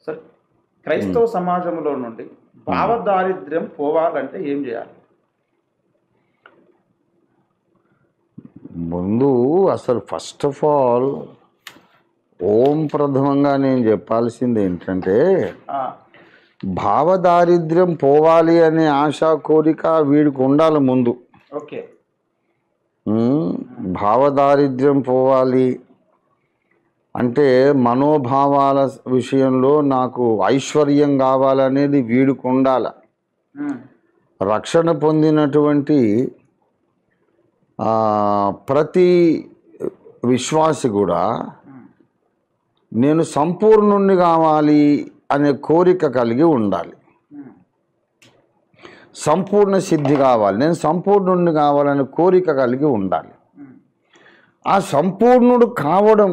Sir క్రైస్తవ సమాజంలో నుండి భావదారిద్ర్యం పోవాలంటే ఏం చేయాలి? ముందు అసలు ఫస్ట్ ఆఫ్ ఆల్ ఓం ప్రథమంగా నేను చెప్పాల్సింది ఏంటంటే భావదారిద్ర్యం పోవాలి అనే ఆశ కోరిక వీడికి ఉండాలి ముందు. ఓకే. భావదారిద్ర్యం పోవాలి అంటే మనోభావాల విషయంలో నాకు ఐశ్వర్యం కావాలనేది వీడికి ఉండాలి. రక్షణ పొందినటువంటి ప్రతి విశ్వాసి కూడా నేను సంపూర్ణుణ్ణి కావాలి అనే కోరిక కలిగి ఉండాలి. సంపూర్ణ సిద్ధి కావాలి, నేను సంపూర్ణుణ్ణి కావాలనే కోరిక కలిగి ఉండాలి. ఆ సంపూర్ణుడు కావడం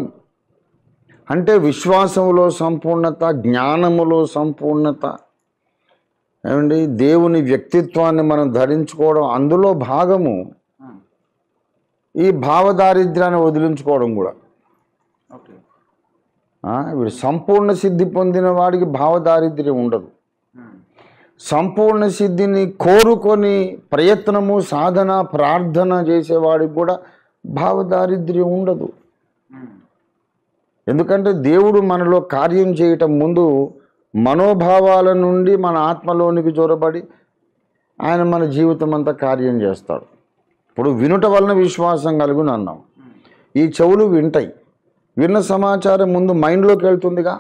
అంటే విశ్వాసములో సంపూర్ణత, జ్ఞానములో సంపూర్ణత, ఏమండి దేవుని వ్యక్తిత్వాన్ని మనం ధరించుకోవడం, అందులో భాగము ఈ భావదారిద్ర్యాన్ని వదిలించుకోవడం కూడా. వీడు సంపూర్ణ సిద్ధి పొందిన వాడికి భావదారిద్ర్యం ఉండదు. సంపూర్ణ సిద్ధిని కోరుకొని ప్రయత్నము, సాధన, ప్రార్థన చేసేవాడికి కూడా భావదారిద్ర్యం ఉండదు. ఎందుకంటే దేవుడు మనలో కార్యం చేయటం ముందు మనోభావాల నుండి మన ఆత్మలోనికి జొరబడి ఆయన మన జీవితం అంతా కార్యం చేస్తాడు. ఇప్పుడు వినుట వలన విశ్వాసం కలుగును అన్నాం. ఈ చెవులు వింటాయి, విన్న సమాచారం ముందు మైండ్లోకి వెళ్తుందిగా,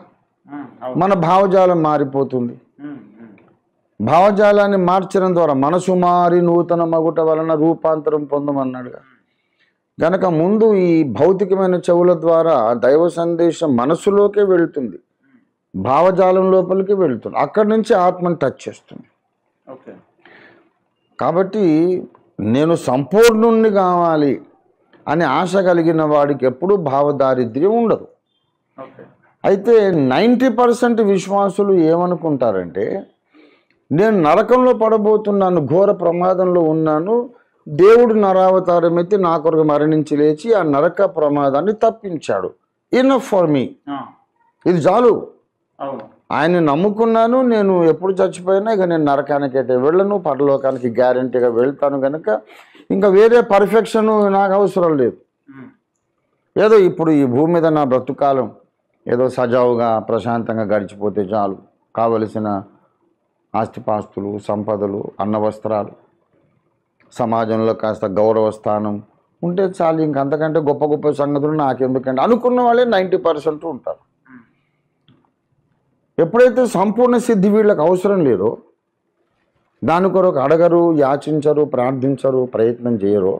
మన భావజాలం మారిపోతుంది. భావజాలాన్ని మార్చడం ద్వారా మనసు మారి నూతన మగుట వలన రూపాంతరం పొందమన్నాడుగా. గనక ముందు ఈ భౌతికమైన చెవుల ద్వారా దైవ సందేశం మనసులోకే వెళుతుంది, భావజాలం లోపలికి వెళుతుంది, అక్కడి నుంచి ఆత్మను టచ్ చేస్తుంది. కాబట్టి నేను సంపూర్ణుణ్ణి కావాలి అనే ఆశ కలిగిన వాడికి ఎప్పుడూ భావదారిద్ర్యం ఉండదు. అయితే 90% విశ్వాసులు ఏమనుకుంటారంటే, నేను నరకంలో పడబోతున్నాను, ఘోర ప్రమాదంలో ఉన్నాను, దేవుడు నరావతారం ఎత్తి నా కొరకు మరణించి లేచి ఆ నరక ప్రమాదాన్ని తప్పించాడు, ఇనఫ్ ఫర్ మీ, ఇది చాలు, ఆయన్ని నమ్ముకున్నాను, నేను ఎప్పుడు చచ్చిపోయినా ఇక నేను నరకానికి అయితే వెళ్ళను, పరలోకానికి గ్యారంటీగా వెళ్తాను, కనుక ఇంకా వేరే పర్ఫెక్షన్ నాకు అవసరం లేదు. ఏదో ఇప్పుడు ఈ భూమి మీద నా బ్రతుకాలం ఏదో సజావుగా ప్రశాంతంగా గడిచిపోతే చాలు, కావలసిన ఆస్తిపాస్తులు, సంపదలు, అన్నవస్త్రాలు, సమాజంలో కాస్త గౌరవ స్థానం ఉంటే చాలు, ఇంకంతకంటే గొప్ప గొప్ప సంగతులు నాకెందుకంటే అనుకున్న వాళ్ళే 90% ఉంటారు. ఎప్పుడైతే సంపూర్ణ సిద్ధి వీళ్ళకి అవసరం లేదో, దాని కొరకు అడగరు, యాచించరు, ప్రార్థించరు, ప్రయత్నం చేయరు,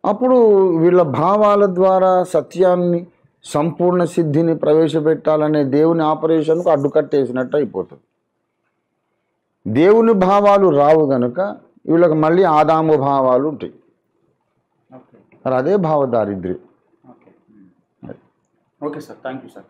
అప్పుడు వీళ్ళ భావాల ద్వారా సత్యాన్ని, సంపూర్ణ సిద్ధిని ప్రవేశపెట్టాలనే దేవుని ఆపరేషన్కు అడ్డుకట్టేసినట్టు అయిపోతుంది. దేవుని భావాలు రావు గనుక వీళ్ళకి మళ్ళీ ఆదాము భావాలు ఉంటాయి. మరి అదే భావదారిద్ర్యం. Okay sir, thank you sir.